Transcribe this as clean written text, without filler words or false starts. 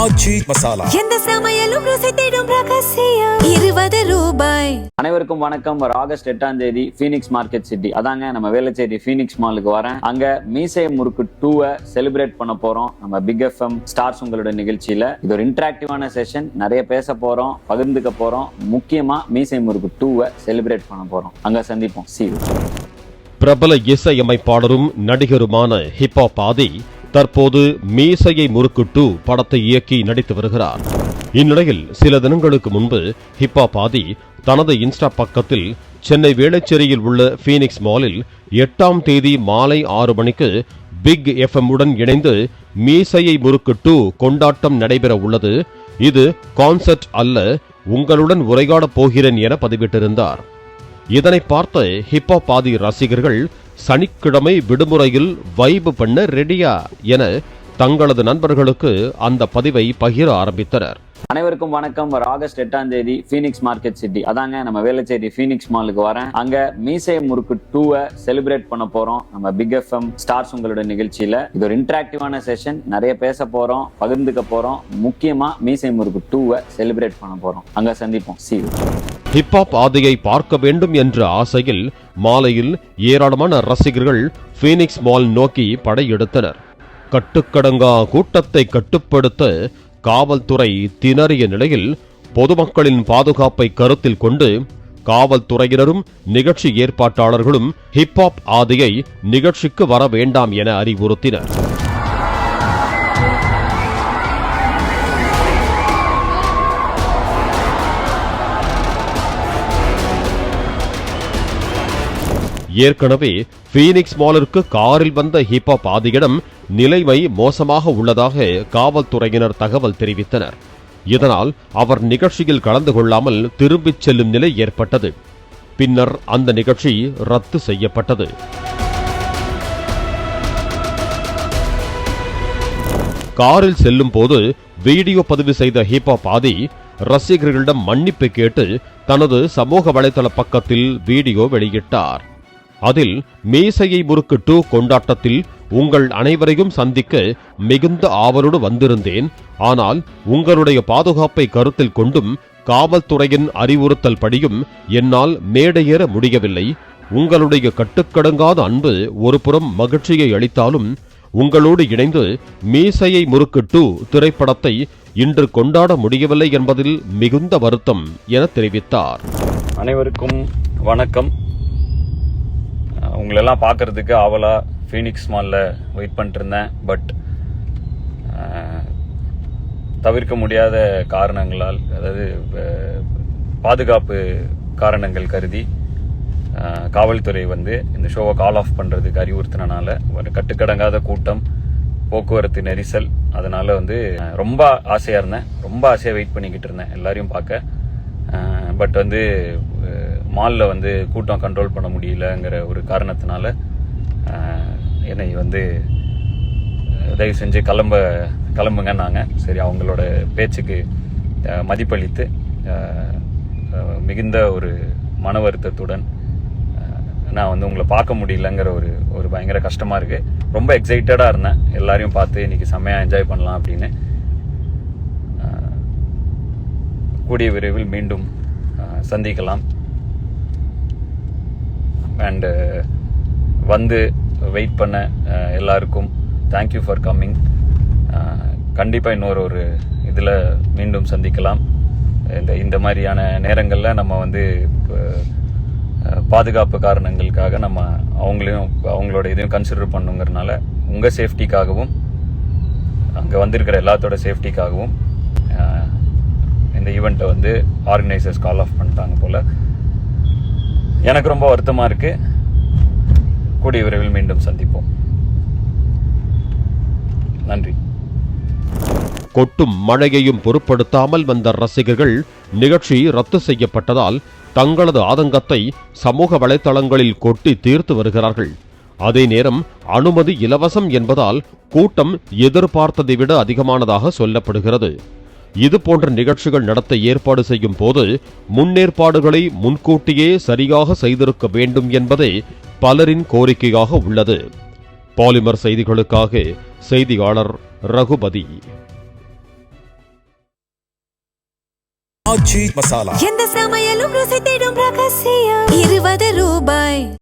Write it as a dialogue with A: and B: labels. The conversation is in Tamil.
A: ஆச்சி மசாலா
B: எந்த சமையலும் ருசி தேடும் ரகசியம் 20 ரூபாய்.
C: அனைவருக்கும் வணக்கம். ஆகஸ்ட் 8ஆம் தேதி பீனிக்ஸ் மார்க்கெட் சிட்டி, அதாங்க நம்ம வேளச்சேரி பீனிக்ஸ் மாலுக்கு வரேன். அங்க மீசை முறுக்கு 2 செலிப்ரேட் பண்ண போறோம். நம்ம பிக் எஃப்எம் ஸ்டார்ஸ் உங்களோட நிகழ்ச்சியில இது ஒரு இன்டராக்டிவான செஷன். நிறைய பேச போறோம், பகிர்ந்துக்க போறோம். முக்கியமா மீசை முறுக்கு 2 செலிப்ரேட் பண்ண போறோம். அங்க சந்திப்போம். See you.
D: பிரபல இசையமைப்பாளரும் நடிகருமான ஹிப்ஹாப் ஆதி தற்போது மீசையை முறுக்கு 2 படத்தை இயக்கி நடித்து வருகிறார். இந்நிலையில் சில தினங்களுக்கு முன்பு ஹிப்ஹாப் ஆதி தனது இன்ஸ்டா பக்கத்தில் சென்னை வேளச்சேரியில் உள்ள பீனிக்ஸ் மாலில் 8ஆம் தேதி மாலை 6 மணிக்கு பிக் எஃப்எம் உடன் இணைந்து மீசையை முறுக்கு 2 கொண்டாட்டம் நடைபெற உள்ளது. இது கான்சர்ட் அல்ல, உங்களுடன் உரையாடப் போகிறேன் என பதிவிட்டிருந்தார். இதனை பார்த்த ஹிப்ஹாப் ஆதி ரசிகர்கள் சனிக்கிழமை விடுமுறையில் வைப் பண்ண ரெடியா என தங்களது நண்பர்களுக்கு அந்த பதிவை பகிர ஆரம்பித்தனர்.
C: அனைவருக்கும் வணக்கம். ஆகஸ்ட் 8ஆம் தேதி பீனிக்ஸ் மார்க்கெட் சிட்டி, அதாங்க நம்ம வேளச்சேரி பீனிக்ஸ் மாலுக்கு வரேன். அங்க மீசை முறுக்கு 2 செலிப்ரேட் பண்ண போறோம். நம்ம பிக் எஃப்எம் ஸ்டார்ஸ் உங்களோட நிகழ்ச்சியில இது ஒரு இன்டராக்டிவான செஷன். நிறைய பேச போறோம், பகிர்ந்துக்க போறோம். முக்கியமா மீசை முறுக்கு 2 செலிப்ரேட் பண்ண போறோம். அங்க சந்திப்போம். See you.
D: ஹிப்ஹாப் ஆதியை பார்க்க வேண்டும் என்ற ஆசையில் மாலையில் ஏராளமான ரசிகர்கள் பீனிக்ஸ் மால் நோக்கி படையெடுத்தனர். கட்டுக்கடங்கா கூட்டத்தை கட்டுப்படுத்த காவல்துறை திணறிய நிலையில் பொதுமக்களின் பாதுகாப்பை கருத்தில் கொண்டு காவல்துறையினரும் நிகழ்ச்சி ஏற்பாட்டாளர்களும் ஹிப்ஹாப் ஆதியை நிகழ்ச்சிக்கு வர வேண்டாம் என அறிவுறுத்தினர். ஏற்கனவே பீனிக்ஸ் மாலிற்கு காரில் வந்த ஹிப்ஹாப் ஆதியிடம் நிலைமை மோசமாக உள்ளதாக காவல்துறையினர் தகவல் தெரிவித்தனர். இதனால் அவர் நிகழ்ச்சியில் கலந்து கொள்ளாமல் திரும்பிச் செல்லும் நிலை ஏற்பட்டது. பின்னர் அந்த நிகழ்ச்சி ரத்து செய்யப்பட்டது. காரில் செல்லும் போது வீடியோ பதிவு செய்த ஹிப்ஹாப் ஆதி ரசிகர்களிடம் மன்னிப்பு கேட்டு தனது சமூக வலைதள பக்கத்தில் வீடியோ வெளியிட்டார். அதில் மீசையை முறுக்கு 2 கொண்டாட்டத்தில் உங்கள் அனைவரையும் சந்திக்க மிகுந்த ஆவலோடு வந்திருந்தேன். ஆனால் உங்களுடைய பாதுகாப்பை கருத்தில் கொண்டும் காவல்துறையின் அறிவுறுத்தல் படியும் என்னால் மேடையேற முடியவில்லை. உங்களுடைய கட்டுக்கடங்காத அன்பு ஒருபுறம் மகிழ்ச்சியை அளித்தாலும் உங்களோடு இணைந்து மீசையை முறுக்கு 2 திரைப்படத்தை இன்று கொண்டாட முடியவில்லை என்பதில் மிகுந்த வருத்தம் என தெரிவித்தார்.
E: அனைவருக்கும் வணக்கம். உங்களெல்லாம் பார்க்கறதுக்கு ஆவலா பீனிக்ஸ் மாலில் வெயிட் பண்ணிட்டு இருந்தேன். பட் தவிர்க்க முடியாத காரணங்களால், அதாவது பாதுகாப்பு காரணங்கள் கருதி காவல்துறை இந்த ஷோவை கால் ஆஃப் பண்ணுறதுக்கு அறிவுறுத்தினால ஒரு கட்டுக்கடங்காத கூட்டம், போக்குவரத்து நெரிசல், அதனால ரொம்ப ஆசையாக இருந்தேன். ரொம்ப ஆசையாக வெயிட் பண்ணிக்கிட்டு இருந்தேன் எல்லாரையும் பார்க்க. பட் மாலில் கூட்டம் கண்ட்ரோல் பண்ண முடியலங்கிற ஒரு காரணத்தினால என்னை தயவு செஞ்சு கிளம்புங்கன்னாங்க. சரி, அவங்களோட பேச்சுக்கு மதிப்பளித்து மிகுந்த ஒரு மன வருத்தத்துடன் நான் உங்களை பார்க்க முடியலங்கிற ஒரு பயங்கர கஷ்டமாக இருக்குது. ரொம்ப எக்ஸைட்டடாக இருந்தேன் எல்லாரையும் பார்த்து இன்னைக்கு செம்மையாக என்ஜாய் பண்ணலாம் அப்படின்னு. கூடிய விரைவில் மீண்டும் சந்திக்கலாம். அண்ட் வெயிட் பண்ண எல்லாருக்கும் தேங்க்யூ ஃபார் கம்மிங். கண்டிப்பாக இன்னொரு இதில் மீண்டும் சந்திக்கலாம். இந்த மாதிரியான நேரங்களில் நம்ம பாதுகாப்பு காரணங்களுக்காக நம்ம அவங்களோட இதையும் கன்சிடர் பண்ணுங்கிறதுனால உங்கள் சேஃப்டிக்காகவும் அங்கே வந்திருக்கிற எல்லாத்தோட சேஃப்டிக்காகவும் இந்த ஈவெண்ட்டை ஆர்கனைசர்ஸ் கால் ஆஃப் பண்ணிட்டாங்க போல. எனக்கு ரொம்ப வருத்தமாக இருக்கு. கூடிய விரைவில் மீண்டும் சந்திப்போம். நன்றி.
D: கொட்டும் மழையையும் பொருட்படுத்தாமல் வந்த ரசிகர்கள் நிகழ்ச்சி ரத்து செய்யப்பட்டதால் தங்களது ஆதங்கத்தை சமூக வலைதளங்களில் கொட்டி தீர்த்து வருகிறார்கள். அதே நேரம் அனுமதி இலவசம் என்பதால் கூட்டம் எதிர்பார்த்ததை விட அதிகமானதாக சொல்லப்படுகிறது. இதுபோன்ற நிகழ்ச்சிகள் நடத்த ஏற்பாடு செய்யும் போது முன்னேற்பாடுகளை முன்கூட்டியே சரியாக செய்திருக்க வேண்டும் என்பதே பலரின் கோரிக்கையாக உள்ளது. பாலிமர் செய்திகளுக்காக செய்தியாளர் ரகுபதி.
A: ஆச்சி மசாலா.
B: எந்த சமையலும் ருசி தேடும் ரகசியம். 20 ரூபாய்.